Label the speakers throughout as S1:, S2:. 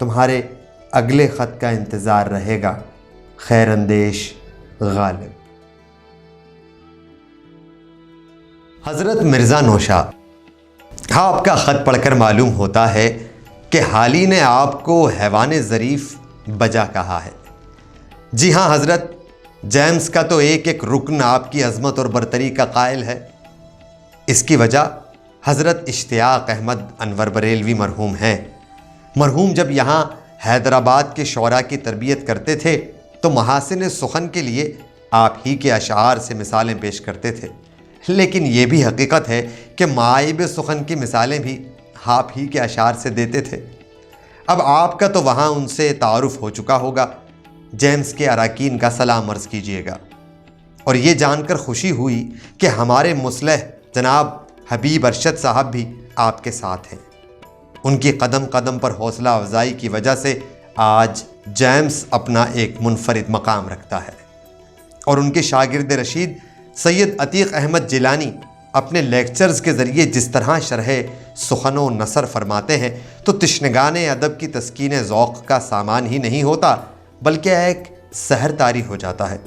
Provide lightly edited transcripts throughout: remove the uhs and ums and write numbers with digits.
S1: تمہارے اگلے خط کا انتظار رہے گا۔ خیر اندیش غالب۔ حضرت مرزا نوشا، آپ کا خط پڑھ کر معلوم ہوتا ہے کہ حالی نے آپ کو حیوان ظریف بجا کہا ہے۔ جی ہاں حضرت، جیمز کا تو ایک ایک رکن آپ کی عظمت اور برتری کا قائل ہے۔ اس کی وجہ حضرت اشتیاق احمد انور بریلوی مرحوم ہیں۔ مرحوم جب یہاں حیدرآباد کے شعراء کی تربیت کرتے تھے تو محاسن سخن کے لیے آپ ہی کے اشعار سے مثالیں پیش کرتے تھے، لیکن یہ بھی حقیقت ہے کہ معائب سخن کی مثالیں بھی آپ ہی کے اشعار سے دیتے تھے۔ اب آپ کا تو وہاں ان سے تعارف ہو چکا ہوگا، جیمز کے اراکین کا سلام عرض کیجیے گا۔ اور یہ جان کر خوشی ہوئی کہ ہمارے مصلح جناب حبیب ارشد صاحب بھی آپ کے ساتھ ہیں۔ ان کی قدم قدم پر حوصلہ افزائی کی وجہ سے آج جیمز اپنا ایک منفرد مقام رکھتا ہے، اور ان کے شاگرد رشید سید عتیق احمد جیلانی اپنے لیکچرز کے ذریعے جس طرح شرح سخن و نثر فرماتے ہیں تو تشنگان ادب کی تسکین ذوق کا سامان ہی نہیں ہوتا بلکہ ایک سحر طاری ہو جاتا ہے۔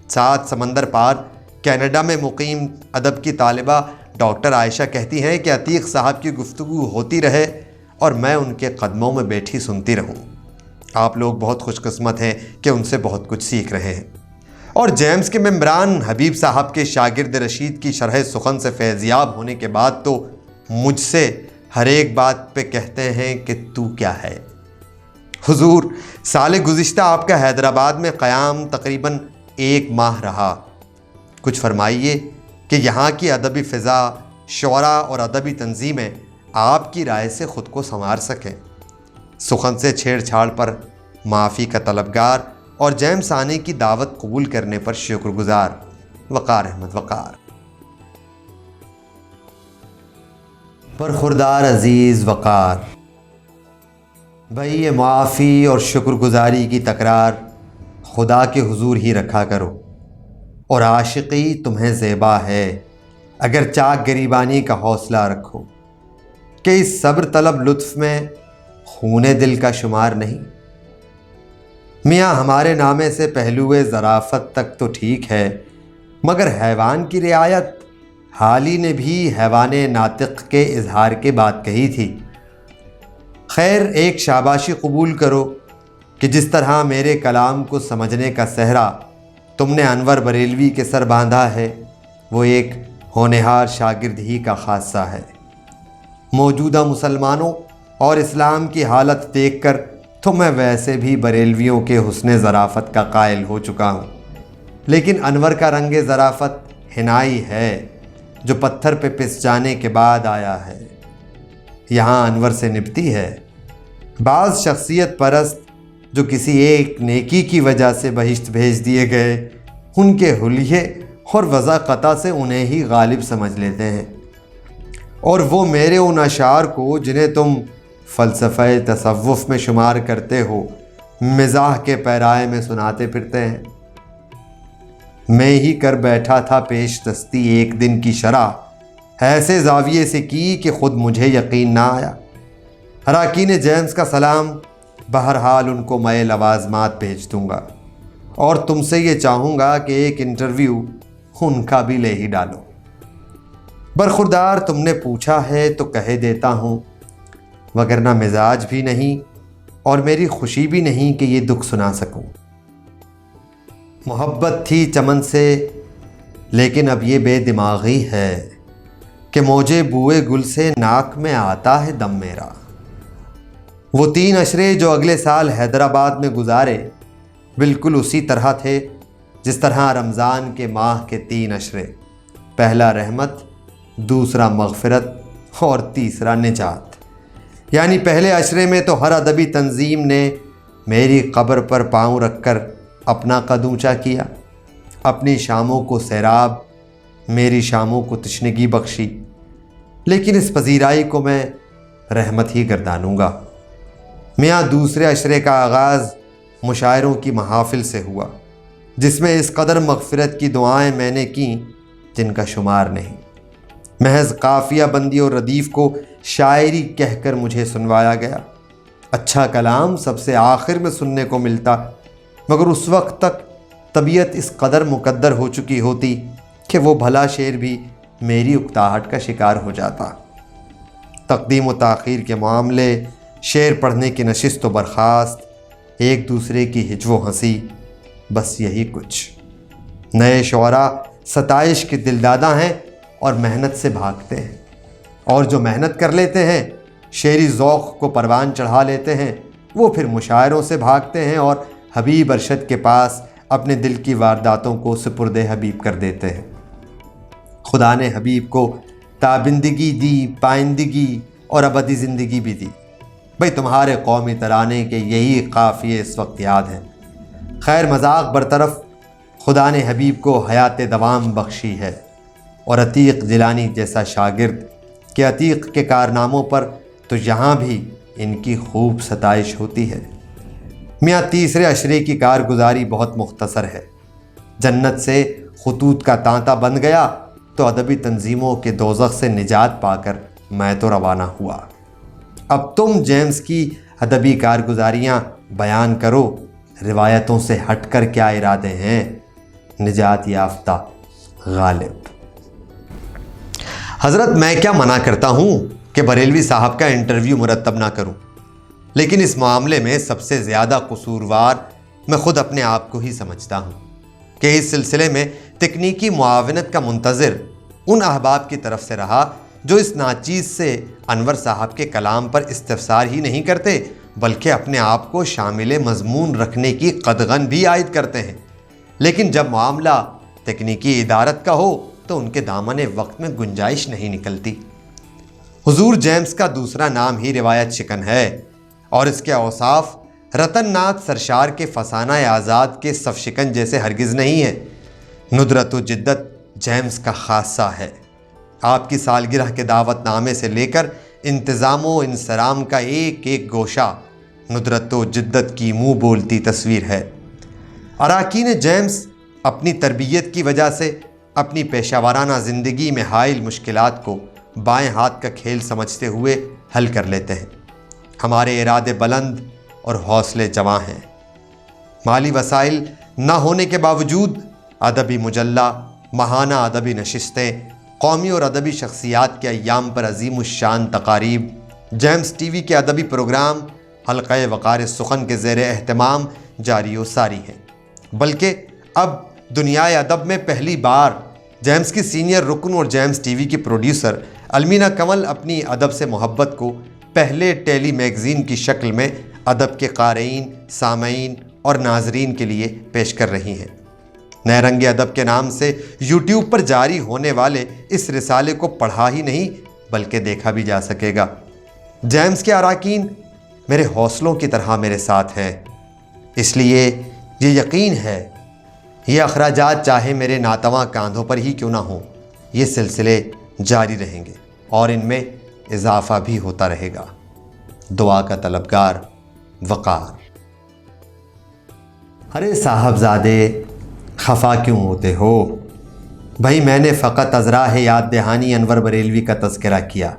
S1: 7 سمندر پار کینیڈا میں مقیم ادب کی طالبہ ڈاکٹر عائشہ کہتی ہیں کہ عتیق صاحب کی گفتگو ہوتی رہے اور میں ان کے قدموں میں بیٹھی سنتی رہوں۔ آپ لوگ بہت خوش قسمت ہیں کہ ان سے بہت کچھ سیکھ رہے ہیں۔ اور جیمز کے ممبران حبیب صاحب کے شاگرد رشید کی شرح سخن سے فیضیاب ہونے کے بعد تو مجھ سے ہر ایک بات پہ کہتے ہیں کہ تو کیا ہے۔ حضور، سال گزشتہ آپ کا حیدرآباد میں قیام تقریباً 1 ماہ رہا۔ کچھ فرمائیے کہ یہاں کی ادبی فضا، شعراء اور ادبی تنظیمیں آپ کی رائے سے خود کو سنوار سکیں۔ سخن سے چھیڑ چھاڑ پر معافی کا طلبگار اور جیمز آنے کی دعوت قبول کرنے پر شکر گزار، وقار احمد وقار۔ برخوردار عزیز وقار، بھئی یہ معافی اور شکر گزاری کی تکرار خدا کے حضور ہی رکھا کرو، اور عاشقی تمہیں زیبا ہے اگر چاک گریبانی کا حوصلہ رکھو، کہ اس صبر طلب لطف میں خون دل کا شمار نہیں۔ میاں ہمارے نامے سے پہلوئے ظرافت تک تو ٹھیک ہے، مگر حیوان کی رعایت حالی نے بھی حیوان ناطق کے اظہار کے بات کہی تھی۔ خیر، ایک شاباشی قبول کرو کہ جس طرح میرے کلام کو سمجھنے کا صحرا تم نے انور بریلوی کے سر باندھا ہے، وہ ایک ہونہار شاگرد ہی کا خاصہ ہے۔ موجودہ مسلمانوں اور اسلام کی حالت دیکھ کر تو میں ویسے بھی بریلویوں کے حسن ظرافت کا قائل ہو چکا ہوں، لیکن انور کا رنگ ظرافت حنائی ہے جو پتھر پہ پس جانے کے بعد آیا ہے، یہاں انور سے نبھتی ہے۔ بعض شخصیت پرست جو کسی ایک نیکی کی وجہ سے بہشت بھیج دیے گئے، ان کے حلیے اور وضاقتہ سے انہیں ہی غالب سمجھ لیتے ہیں، اور وہ میرے ان اشعار کو جنہیں تم فلسفہ تصوف میں شمار کرتے ہو مزاح کے پیرائے میں سناتے پھرتے ہیں۔ میں ہی کر بیٹھا تھا پیش دستی ایک دن کی شرح، ایسے زاویے سے کی کہ خود مجھے یقین نہ آیا۔ اراکین جیمز کا سلام، بہرحال ان کو میں لوازمات بھیج دوں گا، اور تم سے یہ چاہوں گا کہ ایک انٹرویو ان کا بھی لے ہی ڈالو۔ برخوردار، تم نے پوچھا ہے تو کہہ دیتا ہوں، وگرنہ مزاج بھی نہیں اور میری خوشی بھی نہیں کہ یہ دکھ سنا سکوں۔ محبت تھی چمن سے، لیکن اب یہ بے دماغی ہے کہ موجے بوئے گل سے ناک میں آتا ہے دم میرا۔ وہ 3 عشرے جو اگلے سال حیدرآباد میں گزارے بالکل اسی طرح تھے جس طرح رمضان کے ماہ کے 3 عشرے، پہلا رحمت، دوسرا مغفرت اور تیسرا نجات۔ یعنی پہلے عشرے میں تو ہر ادبی تنظیم نے میری قبر پر پاؤں رکھ کر اپنا قد اونچا کیا، اپنی شاموں کو سیراب، میری شاموں کو تشنگی بخشی، لیکن اس پذیرائی کو میں رحمت ہی گردانوں گا۔ میاں دوسرے عشرے کا آغاز مشاعروں کی محافل سے ہوا، جس میں اس قدر مغفرت کی دعائیں میں نے کیں جن کا شمار نہیں۔ محض قافیہ بندی اور ردیف کو شاعری کہہ کر مجھے سنوایا گیا۔ اچھا کلام سب سے آخر میں سننے کو ملتا، مگر اس وقت تک طبیعت اس قدر مقدر ہو چکی ہوتی کہ وہ بھلا شعر بھی میری اکتاہٹ کا شکار ہو جاتا۔ تقدیم و تاخیر کے معاملے، شعر پڑھنے کی نشست و برخاست، ایک دوسرے کی ہجو و ہنسی، بس یہی کچھ۔ نئے شعراء ستائش کے دلدادہ ہیں اور محنت سے بھاگتے ہیں، اور جو محنت کر لیتے ہیں، شعری ذوق کو پروان چڑھا لیتے ہیں، وہ پھر مشاعروں سے بھاگتے ہیں اور حبیب ارشد کے پاس اپنے دل کی وارداتوں کو سپرد حبیب کر دیتے ہیں۔ خدا نے حبیب کو تابندگی دی، پائندگی اور ابدی زندگی بھی دی۔ بھئی تمہارے قومی ترانے کے یہی قافیے اس وقت یاد ہیں۔ خیر مذاق برطرف، خدا نے حبیب کو حیات دوام بخشی ہے، اور عتیق جیلانی جیسا شاگرد کہ عتیق کے کارناموں پر تو یہاں بھی ان کی خوب ستائش ہوتی ہے۔ میاں تیسرے عشرے کی کارگزاری بہت مختصر ہے۔ جنت سے خطوط کا تانتا بن گیا تو ادبی تنظیموں کے دوزخ سے نجات پا کر میں تو روانہ ہوا۔ اب تم جیمز کی ادبی کارگزاریاں بیان کرو، روایتوں سے ہٹ کر کیا ارادے ہیں؟ نجات یافتہ غالب۔ حضرت میں کیا منع کرتا ہوں کہ بریلوی صاحب کا انٹرویو مرتب نہ کروں، لیکن اس معاملے میں سب سے زیادہ قصوروار میں خود اپنے آپ کو ہی سمجھتا ہوں کہ اس سلسلے میں تکنیکی معاونت کا منتظر ان احباب کی طرف سے رہا جو اس ناچیز سے انور صاحب کے کلام پر استفسار ہی نہیں کرتے بلکہ اپنے آپ کو شامل مضمون رکھنے کی قدغن بھی عائد کرتے ہیں، لیکن جب معاملہ تکنیکی ادارت کا ہو تو ان کے دامن وقت میں گنجائش نہیں نکلتی۔ حضور جیمز کا دوسرا نام ہی روایت شکن ہے، اور اس کے اوصاف رتن ناتھ سرشار کے فسانہ آزاد کے صف شکن جیسے ہرگز نہیں ہے۔ ندرت و جدت جیمز کا خاصہ ہے۔ آپ کی سالگرہ کے دعوت نامے سے لے کر انتظام و انصرام کا ایک ایک گوشہ ندرت و جدت کی منہ بولتی تصویر ہے۔ اراکین جیمز اپنی تربیت کی وجہ سے اپنی پیشہ ورانہ زندگی میں حائل مشکلات کو بائیں ہاتھ کا کھیل سمجھتے ہوئے حل کر لیتے ہیں۔ ہمارے ارادے بلند اور حوصلے جواں ہیں۔ مالی وسائل نہ ہونے کے باوجود ادبی مجلہ، ماہانہ ادبی نشستیں، قومی اور ادبی شخصیات کے ایام پر عظیم الشان تقاریب، جیمز ٹی وی کے ادبی پروگرام، حلقہ وقار سخن کے زیر اہتمام جاری و ساری ہیں۔ بلکہ اب دنیائے ادب میں پہلی بار جیمز کی سینئر رکن اور جیمز ٹی وی کی پروڈیوسر المینا کنول اپنی ادب سے محبت کو پہلے ٹیلی میگزین کی شکل میں ادب کے قارئین، سامعین اور ناظرین کے لیے پیش کر رہی ہیں۔ نئے رنگ ادب کے نام سے یوٹیوب پر جاری ہونے والے اس رسالے کو پڑھا ہی نہیں بلکہ دیکھا بھی جا سکے گا۔ جیمز کے اراکین میرے حوصلوں کی طرح میرے ساتھ ہیں، اس لیے یہ یقین ہے یہ اخراجات چاہے میرے ناتواں کاندھوں پر ہی کیوں نہ ہوں، یہ سلسلے جاری رہیں گے اور ان میں اضافہ بھی ہوتا رہے گا۔ دعا کا طلبگار، وقار۔ ارے صاحبزادے خفا کیوں ہوتے ہو؟ بھائی میں نے فقط ازراہ یاد دہانی انور بریلوی کا تذکرہ کیا۔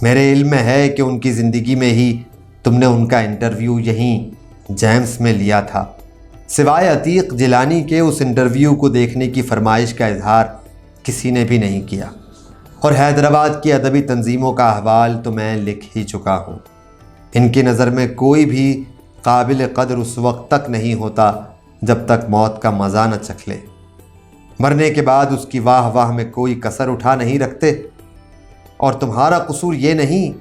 S1: میرے علم میں ہے کہ ان کی زندگی میں ہی تم نے ان کا انٹرویو یہیں جیمز میں لیا تھا۔ سوائے عتیق جیلانی کے اس انٹرویو کو دیکھنے کی فرمائش کا اظہار کسی نے بھی نہیں کیا، اور حیدرآباد کی ادبی تنظیموں کا احوال تو میں لکھ ہی چکا ہوں۔ ان کی نظر میں کوئی بھی قابل قدر اس وقت تک نہیں ہوتا جب تک موت کا مزہ نہ چکھ لے۔ مرنے کے بعد اس کی واہ واہ میں کوئی کسر اٹھا نہیں رکھتے، اور تمہارا قصور یہ نہیں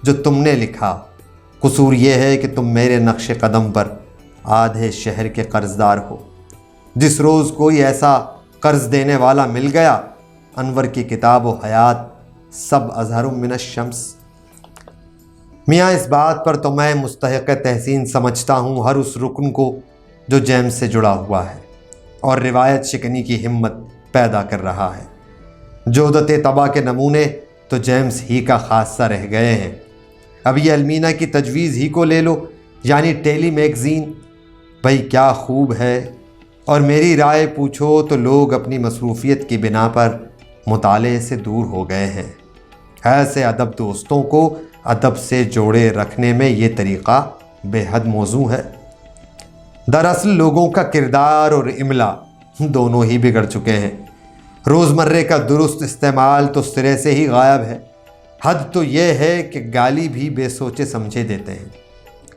S1: جو تم نے لکھا، قصور یہ ہے کہ تم میرے نقش قدم پر آدھے شہر کے قرض دار ہو۔ جس روز کوئی ایسا قرض دینے والا مل گیا، انور کی کتاب و حیات سب اظہر من الشمس۔ میاں اس بات پر تو میں مستحق تحسین سمجھتا ہوں ہر اس رکن کو جو جیمز سے جڑا ہوا ہے اور روایت شکنی کی ہمت پیدا کر رہا ہے۔ جودت طبع کے نمونے تو جیمز ہی کا خاصہ رہ گئے ہیں۔ اب یہ المینا کی تجویز ہی کو لے لو، یعنی ٹیلی میگزین، بھائی کیا خوب ہے، اور میری رائے پوچھو تو لوگ اپنی مصروفیت کی بنا پر مطالعے سے دور ہو گئے ہیں۔ ایسے ادب دوستوں کو ادب سے جوڑے رکھنے میں یہ طریقہ بے حد موزوں ہے۔ دراصل لوگوں کا کردار اور املا دونوں ہی بگڑ چکے ہیں۔ روزمرے کا درست استعمال تو سرے سے ہی غائب ہے۔ حد تو یہ ہے کہ گالی بھی بے سوچے سمجھے دیتے ہیں۔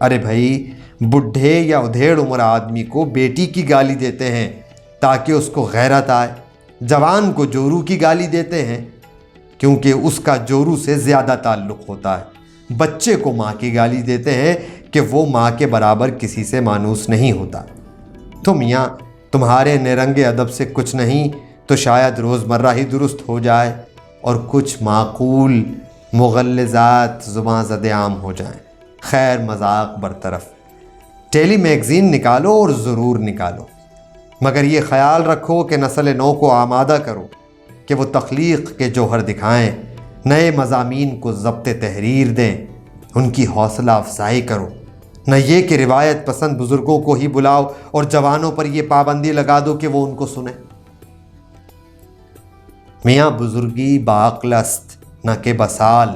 S1: ارے بھائی، بڈھے یا ادھیڑ عمر آدمی کو بیٹی کی گالی دیتے ہیں تاکہ اس کو غیرت آئے، جوان کو جورو کی گالی دیتے ہیں کیونکہ اس کا جورو سے زیادہ تعلق ہوتا ہے، بچے کو ماں کی گالی دیتے ہیں کہ وہ ماں کے برابر کسی سے مانوس نہیں ہوتا۔ تو میاں تمہارے نیرنگ ادب سے کچھ نہیں تو شاید روزمرہ ہی درست ہو جائے اور کچھ معقول مغلظات زباں زد عام ہو جائیں۔ خیر مذاق برطرف، ٹیلی میگزین نکالو اور ضرور نکالو، مگر یہ خیال رکھو کہ نسل نو کو آمادہ کرو کہ وہ تخلیق کے جوہر دکھائیں، نئے مضامین کو ضبط تحریر دیں، ان کی حوصلہ افزائی کرو، نہ یہ کہ روایت پسند بزرگوں کو ہی بلاؤ اور جوانوں پر یہ پابندی لگا دو کہ وہ ان کو سنیں۔ میاں بزرگی بعقل است نہ کہ بسال،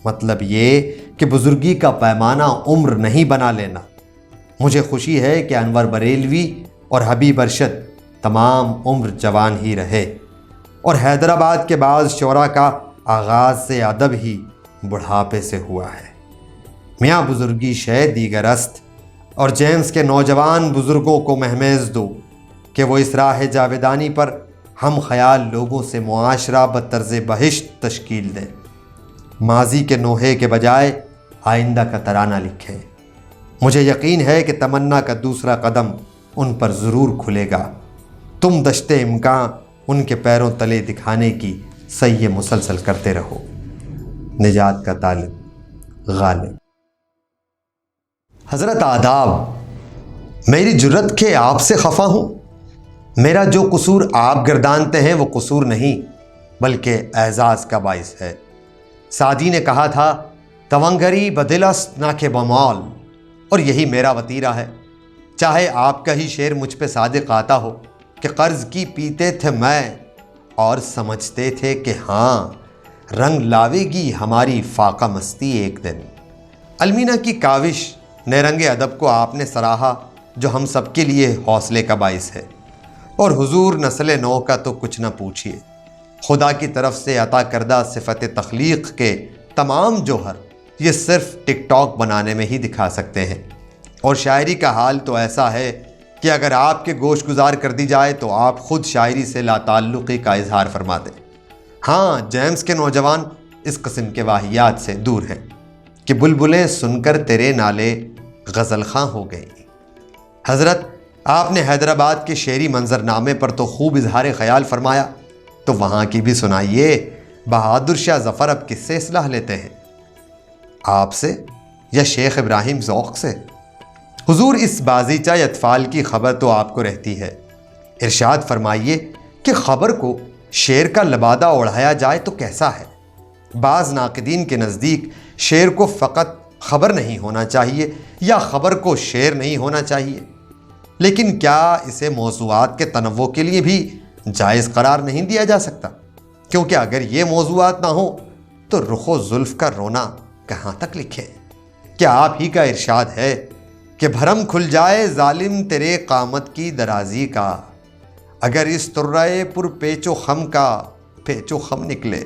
S1: مطلب یہ کہ بزرگی کا پیمانہ عمر نہیں بنا لینا۔ مجھے خوشی ہے کہ انور بریلوی اور حبیب ارشد تمام عمر جوان ہی رہے، اور حیدرآباد کے بعض شعراء کا آغاز سے ادب ہی بڑھاپے سے ہوا ہے۔ میاں بزرگی شے دیگر است، اور جیمز کے نوجوان بزرگوں کو مہمیز دو کہ وہ اس راہ جاویدانی پر ہم خیال لوگوں سے معاشرہ بطرز بہشت تشکیل دیں، ماضی کے نوحے کے بجائے آئندہ کا ترانہ لکھیں۔ مجھے یقین ہے کہ تمنا کا دوسرا قدم ان پر ضرور کھلے گا۔ تم دشت امکان ان کے پیروں تلے دکھانے کی سعی مسلسل کرتے رہو۔ نجات کا طالب، غالب۔ حضرت آداب، میری جرت کہ آپ سے خفا ہوں۔ میرا جو قصور آپ گردانتے ہیں وہ قصور نہیں بلکہ اعزاز کا باعث ہے۔ سعدی نے کہا تھا، تونگری بدل است نہ کہ بمال، اور یہی میرا وتیرہ ہے۔ چاہے آپ کا ہی شعر مجھ پہ صادق آتا ہو کہ قرض کی پیتے تھے میں اور سمجھتے تھے کہ ہاں رنگ لاوے گی ہماری فاقہ مستی ایک دن۔ المینا کی کاوش نیرنگ ادب کو آپ نے سراہا جو ہم سب کے لیے حوصلے کا باعث ہے، اور حضور نسل نو کا تو کچھ نہ پوچھیے۔ خدا کی طرف سے عطا کردہ صفت تخلیق کے تمام جوہر یہ صرف ٹک ٹاک بنانے میں ہی دکھا سکتے ہیں، اور شاعری کا حال تو ایسا ہے کہ اگر آپ کے گوش گزار کر دی جائے تو آپ خود شاعری سے لا تعلقی کا اظہار فرما دیں۔ ہاں، جیمز کے نوجوان اس قسم کے واہیات سے دور ہیں کہ بلبلیں سن کر تیرے نالے غزل خواں ہو گئیں۔ حضرت، آپ نے حیدرآباد کے شعری منظرنامے پر تو خوب اظہار خیال فرمایا، تو وہاں کی بھی سنائیے۔ بہادر شاہ ظفر اب کس سے اصلاح لیتے ہیں، آپ سے یا شیخ ابراہیم ذوق سے؟ حضور، اس بازیچہ اطفال کی خبر تو آپ کو رہتی ہے، ارشاد فرمائیے کہ خبر کو شعر کا لبادہ اوڑھایا جائے تو کیسا ہے؟ بعض ناقدین کے نزدیک شعر کو فقط خبر نہیں ہونا چاہیے یا خبر کو شعر نہیں ہونا چاہیے، لیکن کیا اسے موضوعات کے تنوع کے لیے بھی جائز قرار نہیں دیا جا سکتا؟ کیونکہ اگر یہ موضوعات نہ ہوں تو رخ و زلف کا رونا کہاں تک لکھیں؟ کیا آپ ہی کا ارشاد ہے کہ بھرم کھل جائے ظالم تیرے قامت کی درازی کا، اگر اس ترائے پر پیچ و خم کا پیچ و خم نکلے؟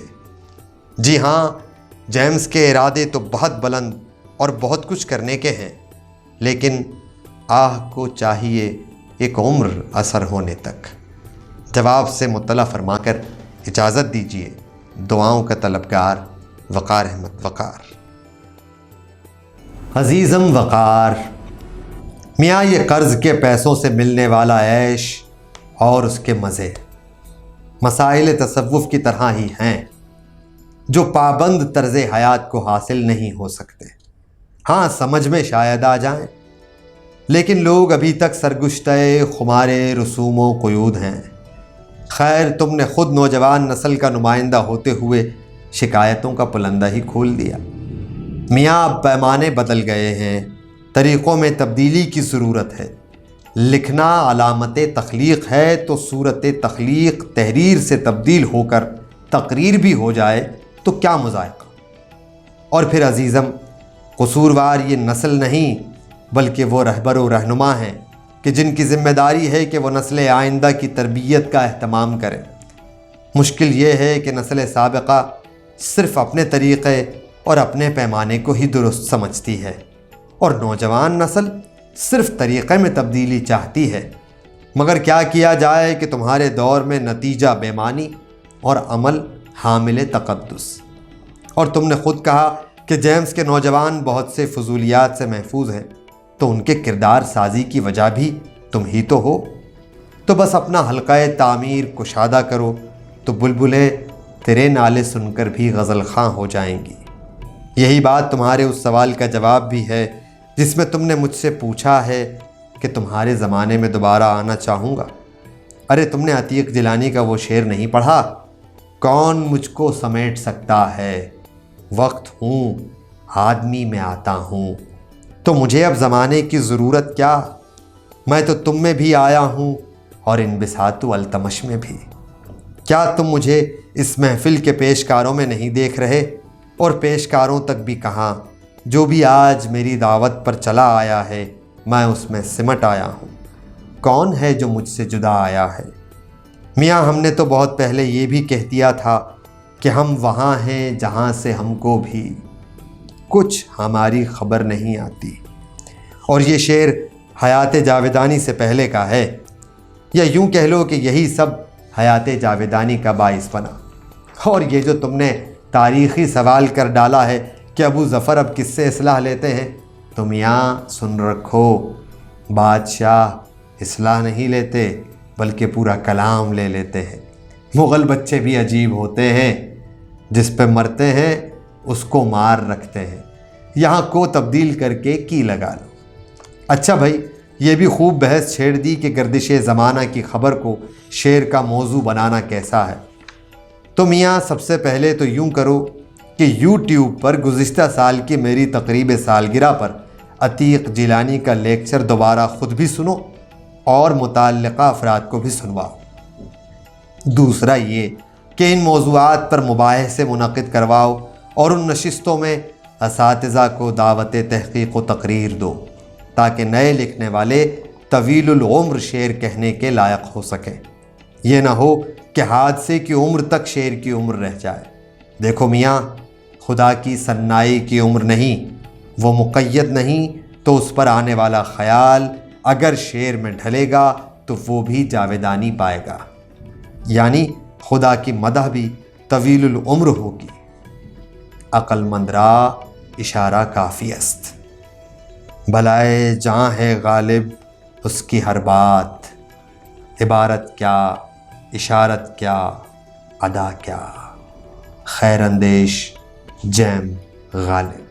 S1: جی ہاں، جیمز کے ارادے تو بہت بلند اور بہت کچھ کرنے کے ہیں، لیکن آہ کو چاہیے ایک عمر اثر ہونے تک۔ جواب سے مطلع فرما کر اجازت دیجیے۔ دعاؤں کا طلبگار، وقار احمد وقار۔ عزیزم وقار، میاں یہ قرض کے پیسوں سے ملنے والا عیش اور اس کے مزے مسائل تصوف کی طرح ہی ہیں جو پابند طرز حیات کو حاصل نہیں ہو سکتے۔ ہاں، سمجھ میں شاید آ جائیں، لیکن لوگ ابھی تک سرگشتہ خمار رسوم و قیود ہیں۔ خیر، تم نے خود نوجوان نسل کا نمائندہ ہوتے ہوئے شکایتوں کا پلندہ ہی کھول دیا۔ میاں، اب پیمانے بدل گئے ہیں، طریقوں میں تبدیلی کی ضرورت ہے۔ لکھنا علامت تخلیق ہے تو صورت تخلیق تحریر سے تبدیل ہو کر تقریر بھی ہو جائے تو کیا مذائقہ۔ اور پھر عزیزم، قصوروار یہ نسل نہیں بلکہ وہ رہبر و رہنما ہیں کہ جن کی ذمہ داری ہے کہ وہ نسل آئندہ کی تربیت کا اہتمام کریں۔ مشکل یہ ہے کہ نسل سابقہ صرف اپنے طریقے اور اپنے پیمانے کو ہی درست سمجھتی ہے، اور نوجوان نسل صرف طریقے میں تبدیلی چاہتی ہے۔ مگر کیا کیا جائے کہ تمہارے دور میں نتیجہ بے معنی اور عمل حامل تقدس۔ اور تم نے خود کہا کہ جیمز کے نوجوان بہت سے فضولیات سے محفوظ ہیں، تو ان کے کردار سازی کی وجہ بھی تم ہی تو ہو۔ تو بس اپنا حلقہ تعمیر کشادہ کرو تو بلبلیں تیرے نالے سن کر بھی غزل خواں ہو جائیں گی۔ یہی بات تمہارے اس سوال کا جواب بھی ہے جس میں تم نے مجھ سے پوچھا ہے کہ تمہارے زمانے میں دوبارہ آنا چاہوں گا۔ ارے تم نے عتیق جیلانی کا وہ شعر نہیں پڑھا؟ کون مجھ کو سمیٹ سکتا ہے، وقت ہوں آدمی میں آتا ہوں۔ تو مجھے اب زمانے کی ضرورت کیا، میں تو تم میں بھی آیا ہوں اور انبساط و التمش میں بھی۔ کیا تم مجھے اس محفل کے پیشکاروں میں نہیں دیکھ رہے؟ اور پیشکاروں تک بھی کہاں، جو بھی آج میری دعوت پر چلا آیا ہے میں اس میں سمٹ آیا ہوں۔ کون ہے جو مجھ سے جدا آیا ہے؟ میاں ہم نے تو بہت پہلے یہ بھی کہہ دیا تھا کہ ہم وہاں ہیں جہاں سے ہم کو بھی کچھ ہماری خبر نہیں آتی۔ اور یہ شعر حیات جاویدانی سے پہلے کا ہے، یا یوں کہہ لو کہ یہی سب حیات جاویدانی کا باعث بنا۔ اور یہ جو تم نے تاریخی سوال کر ڈالا ہے کہ ابو ظفر اب کس سے اصلاح لیتے ہیں، تو میاں سن رکھو، بادشاہ اصلاح نہیں لیتے بلکہ پورا کلام لے لیتے ہیں۔ مغل بچے بھی عجیب ہوتے ہیں، جس پہ مرتے ہیں اس کو مار رکھتے ہیں، یہاں کو تبدیل کر کے کی لگا لو۔ اچھا بھائی، یہ بھی خوب بحث چھیڑ دی کہ گردش زمانہ کی خبر کو شعر کا موضوع بنانا کیسا ہے۔ تو میاں سب سے پہلے تو یوں کرو کہ یوٹیوب پر گزشتہ سال کی میری تقریب سالگرہ پر عتیق جیلانی کا لیکچر دوبارہ خود بھی سنو اور متعلقہ افراد کو بھی سنواؤ۔ دوسرا یہ کہ ان موضوعات پر مباحثے منعقد کرواؤ اور ان نشستوں میں اساتذہ کو دعوت تحقیق و تقریر دو، تاکہ نئے لکھنے والے طویل العمر شعر کہنے کے لائق ہو سکیں۔ یہ نہ ہو کہ حادثے کی عمر تک شعر کی عمر رہ جائے۔ دیکھو میاں، خدا کی صنائی کی عمر نہیں، وہ مقید نہیں، تو اس پر آنے والا خیال اگر شعر میں ڈھلے گا تو وہ بھی جاویدانی پائے گا، یعنی خدا کی مدح بھی طویل العمر ہوگی۔ عقل مند را اشارہ کافی است، بلائے جاں ہے غالب اس کی ہر بات، عبارت کیا اشارت کیا ادا کیا، خیر اندیش جیم غالب۔